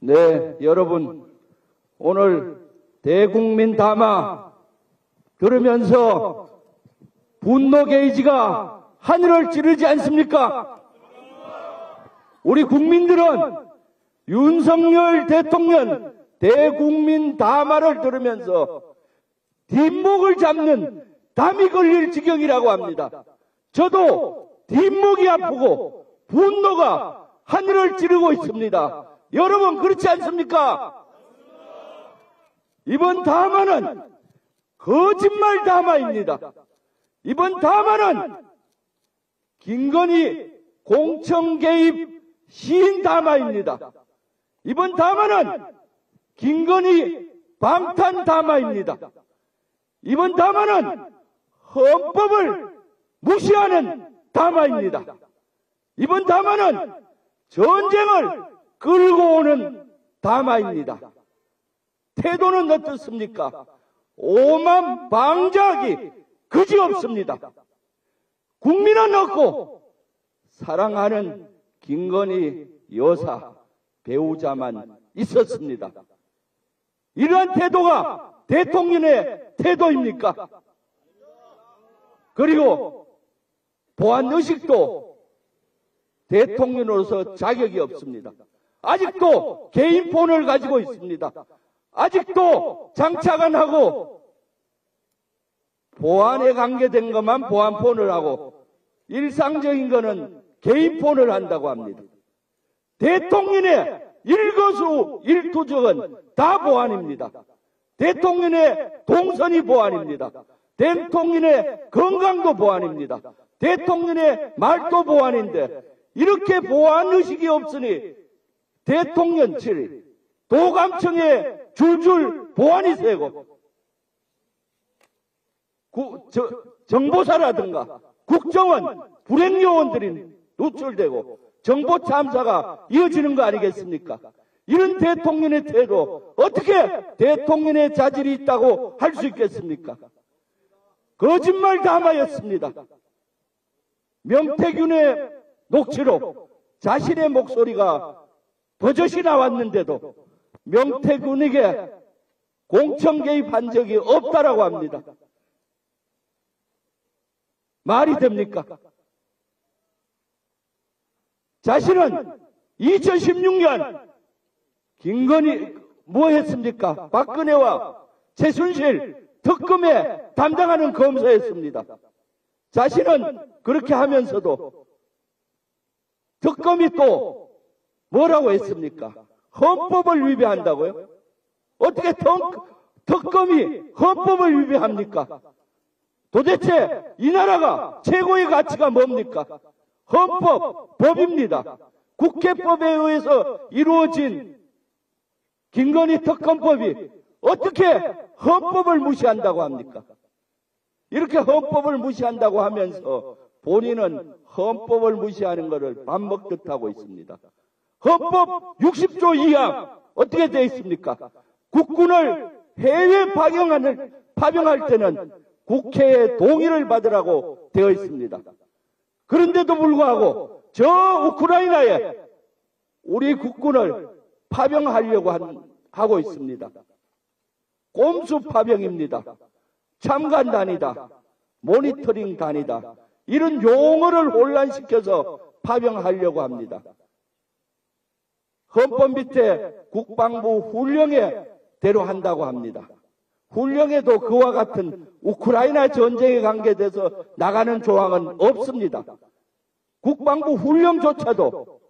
네, 여러분, 오늘 대국민 담화 들으면서 분노 게이지가 하늘을 찌르지 않습니까? 우리 국민들은 윤석열 대통령 대국민 담화를 들으면서 뒷목을 잡는 담이 걸릴 지경이라고 합니다. 저도 뒷목이 아프고 분노가 하늘을 찌르고 있습니다. 여러분 그렇지 않습니까? 이번 담화는 거짓말 담화입니다. 이번 담화는 김건희 공천 개입 시인 담화입니다. 이번 담화는 김건희 방탄 담화입니다. 이번 담화는 헌법을 무시하는 담화입니다. 이번 담화는 전쟁을 끌고 오는 담화입니다. 태도는 어떻습니까? 오만 방자하기 그지없습니다. 국민은 없고 사랑하는 김건희 여사 배우자만 있었습니다. 이러한 태도가 대통령의 태도입니까? 그리고 보안의식도 대통령으로서 자격이 없습니다. 아직도 개인폰을 가지고 있습니다. 아직도 장착 안 하고 보안에 관계된 것만 보안폰을 하고 일상적인 거는 개인폰을 한다고 합니다. 대통령의 일거수 일투족은 다 보안입니다. 대통령의 동선이 보안입니다. 대통령의 건강도 보안입니다. 대통령의 말도 보안인데 이렇게 보안의식이 없으니 대통령실, 도감청에 줄줄 보안이 세고 정보사라든가 국정원 불행요원들이 노출되고 정보 참사가 이어지는 거 아니겠습니까? 이런 대통령의 태도 어떻게 대통령의 자질이 있다고 할 수 있겠습니까? 거짓말 담화였습니다. 명태균의 녹취록 자신의 목소리가 버젓이 나왔는데도 명태균에게 공천 개입한 적이 없다라고 합니다. 말이 됩니까? 자신은 2016년 김건희 뭐 했습니까? 박근혜와 최순실 특검에 담당하는 검사였습니다. 자신은 그렇게 하면서도 특검이 또 뭐라고 했습니까? 헌법을 위배한다고요? 어떻게 특검이 헌법을 위배합니까? 도대체 이 나라가 최고의 가치가 뭡니까? 헌법, 법입니다. 국회법에 의해서 이루어진 김건희 특검법이 어떻게 헌법을 무시한다고 합니까? 이렇게 헌법을 무시한다고 하면서 본인은 헌법을 무시하는 것을 밥 먹듯 하고 있습니다. 헌법 60조 2항 어떻게 되어 있습니까? 국군을 해외 파병할 때는 국회의 동의를 받으라고 되어 있습니다. 그런데도 불구하고 저 우크라이나에 우리 국군을 파병하려고 하고 있습니다. 꼼수 파병입니다. 참관단이다. 모니터링단이다. 이런 용어를 혼란시켜서 파병하려고 합니다. 헌법 밑에 국방부 훈령에 대로한다고 합니다. 훈령에도 그와 같은 우크라이나 전쟁에 관계돼서 나가는 조항은 없습니다. 국방부 훈령조차도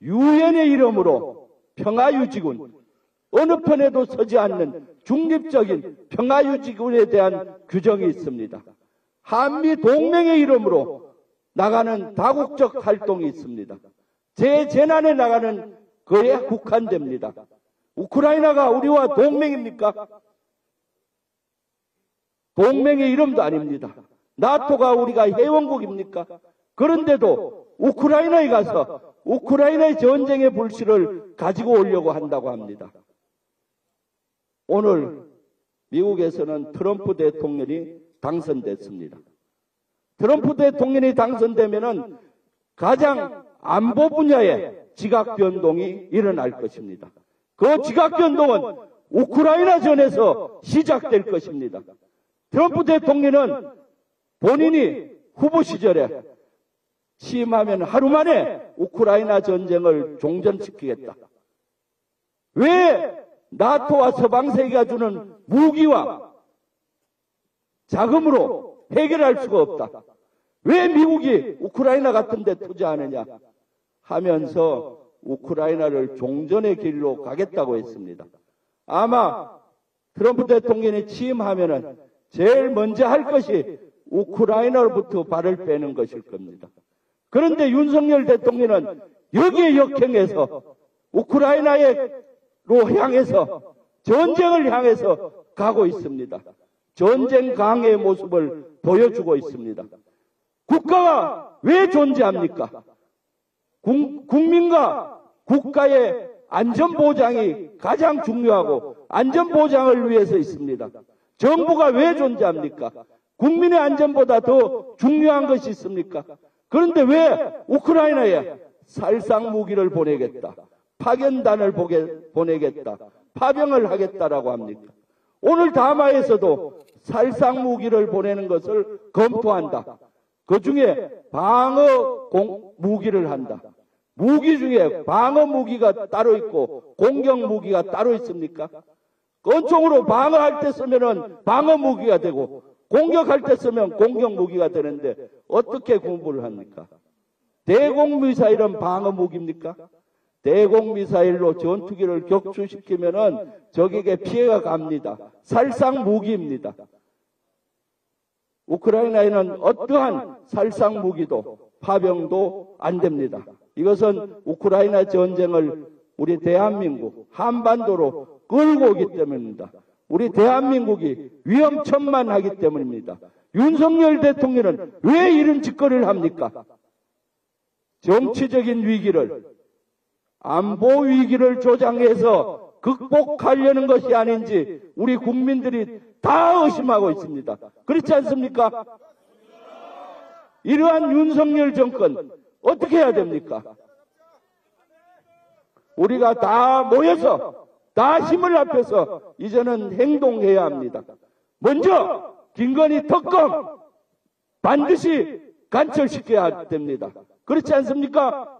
유엔의 이름으로 평화유지군, 어느 편에도 서지 않는 중립적인 평화유지군에 대한 규정이 있습니다. 한미 동맹의 이름으로 나가는 다국적 활동이 있습니다. 재난에 나가는 거에 국한됩니다. 우크라이나가 우리와 동맹입니까? 동맹의 이름도 아닙니다. 나토가 우리가 회원국입니까? 그런데도 우크라이나에 가서 우크라이나의 전쟁의 불씨를 가지고 오려고 한다고 합니다. 오늘 미국에서는 트럼프 대통령이 당선됐습니다. 트럼프 대통령이 당선되면은 가장 안보 분야에 지각 변동이 일어날 것입니다. 그 지각 변동은 우크라이나 전에서 시작될 것입니다. 트럼프 대통령은 본인이 후보 시절에 취임하면 하루 만에 우크라이나 전쟁을 종전시키겠다. 왜 나토와 서방세계가 주는 무기와 자금으로 해결할 수가 없다. 왜 미국이 우크라이나 같은 데 투자하느냐 하면서 우크라이나를 종전의 길로 가겠다고 했습니다. 아마 트럼프 대통령이 취임하면은 제일 먼저 할 것이 우크라이나로부터 발을 빼는 것일 겁니다. 그런데 윤석열 대통령은 여기에 역행해서 우크라이나로 향해서 전쟁을 향해서 가고 있습니다. 전쟁 강의 모습을 보여주고 있습니다. 국가가 왜 존재합니까? 국민과 국가의 안전보장이 가장 중요하고 안전보장을 위해서 있습니다. 정부가 왜 존재합니까? 국민의 안전보다 더 중요한 것이 있습니까? 그런데 왜 우크라이나에 살상 무기를 보내겠다, 파견단을 보내겠다, 파병을 하겠다라고 합니까? 오늘 담화에서도 살상 무기를 보내는 것을 검토한다. 그 중에 방어 무기를 한다. 무기 중에 방어 무기가 따로 있고 공격 무기가 따로 있습니까? 권총으로 방어할 때 쓰면은 방어 무기가 되고 공격할 때 쓰면 공격 무기가 되는데 어떻게 공부를 합니까? 대공 미사일은 방어 무기입니까? 대공 미사일로 전투기를 격추시키면은 적에게 피해가 갑니다. 살상 무기입니다. 우크라이나에는 어떠한 살상 무기도 파병도 안 됩니다. 이것은 우크라이나 전쟁을 우리 대한민국 한반도로 끌고 오기 때문입니다. 우리 대한민국이 위험천만하기 때문입니다. 윤석열 대통령은 왜 이런 짓거리를 합니까? 정치적인 위기를, 안보 위기를 조장해서 극복하려는 것이 아닌지 우리 국민들이 다 의심하고 있습니다. 그렇지 않습니까? 이러한 윤석열 정권 어떻게 해야 됩니까? 우리가 다 모여서 다 힘을 합해서 이제는 행동해야 합니다. 먼저 김건희 특검 반드시 간철시켜야 됩니다. 그렇지 않습니까?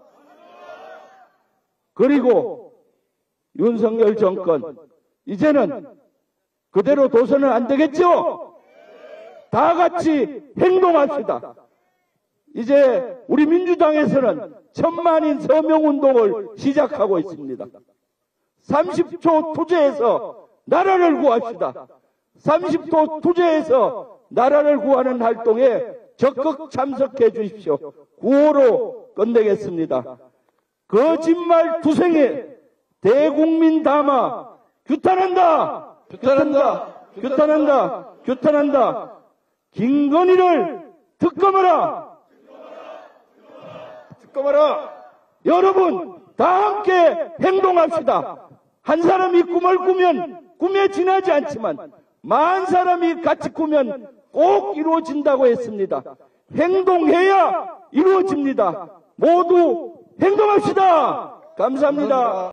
그리고 윤석열 정권 이제는 그대로 둬서는 안 되겠죠? 다 같이 행동합시다. 이제 우리 민주당에서는 1000만인 서명운동을 시작하고 있습니다. 30초 투쟁해서 나라를 구합시다. 30초 투쟁해서 나라를 구하는 활동에 적극 참석해 주십시오. 구호로 끝내겠습니다. 거짓말 투쟁에 대국민 담아 규탄한다! 규탄한다! 규탄한다! 규탄한다! 김건희를 특검하라! 특검하라! 여러분 다 함께 행동합시다. 한 사람이 꿈을 꾸면 꿈에 지나지 않지만 만 사람이 같이 꾸면 꼭 이루어진다고 했습니다. 행동해야 이루어집니다. 모두 행동합시다. 감사합니다.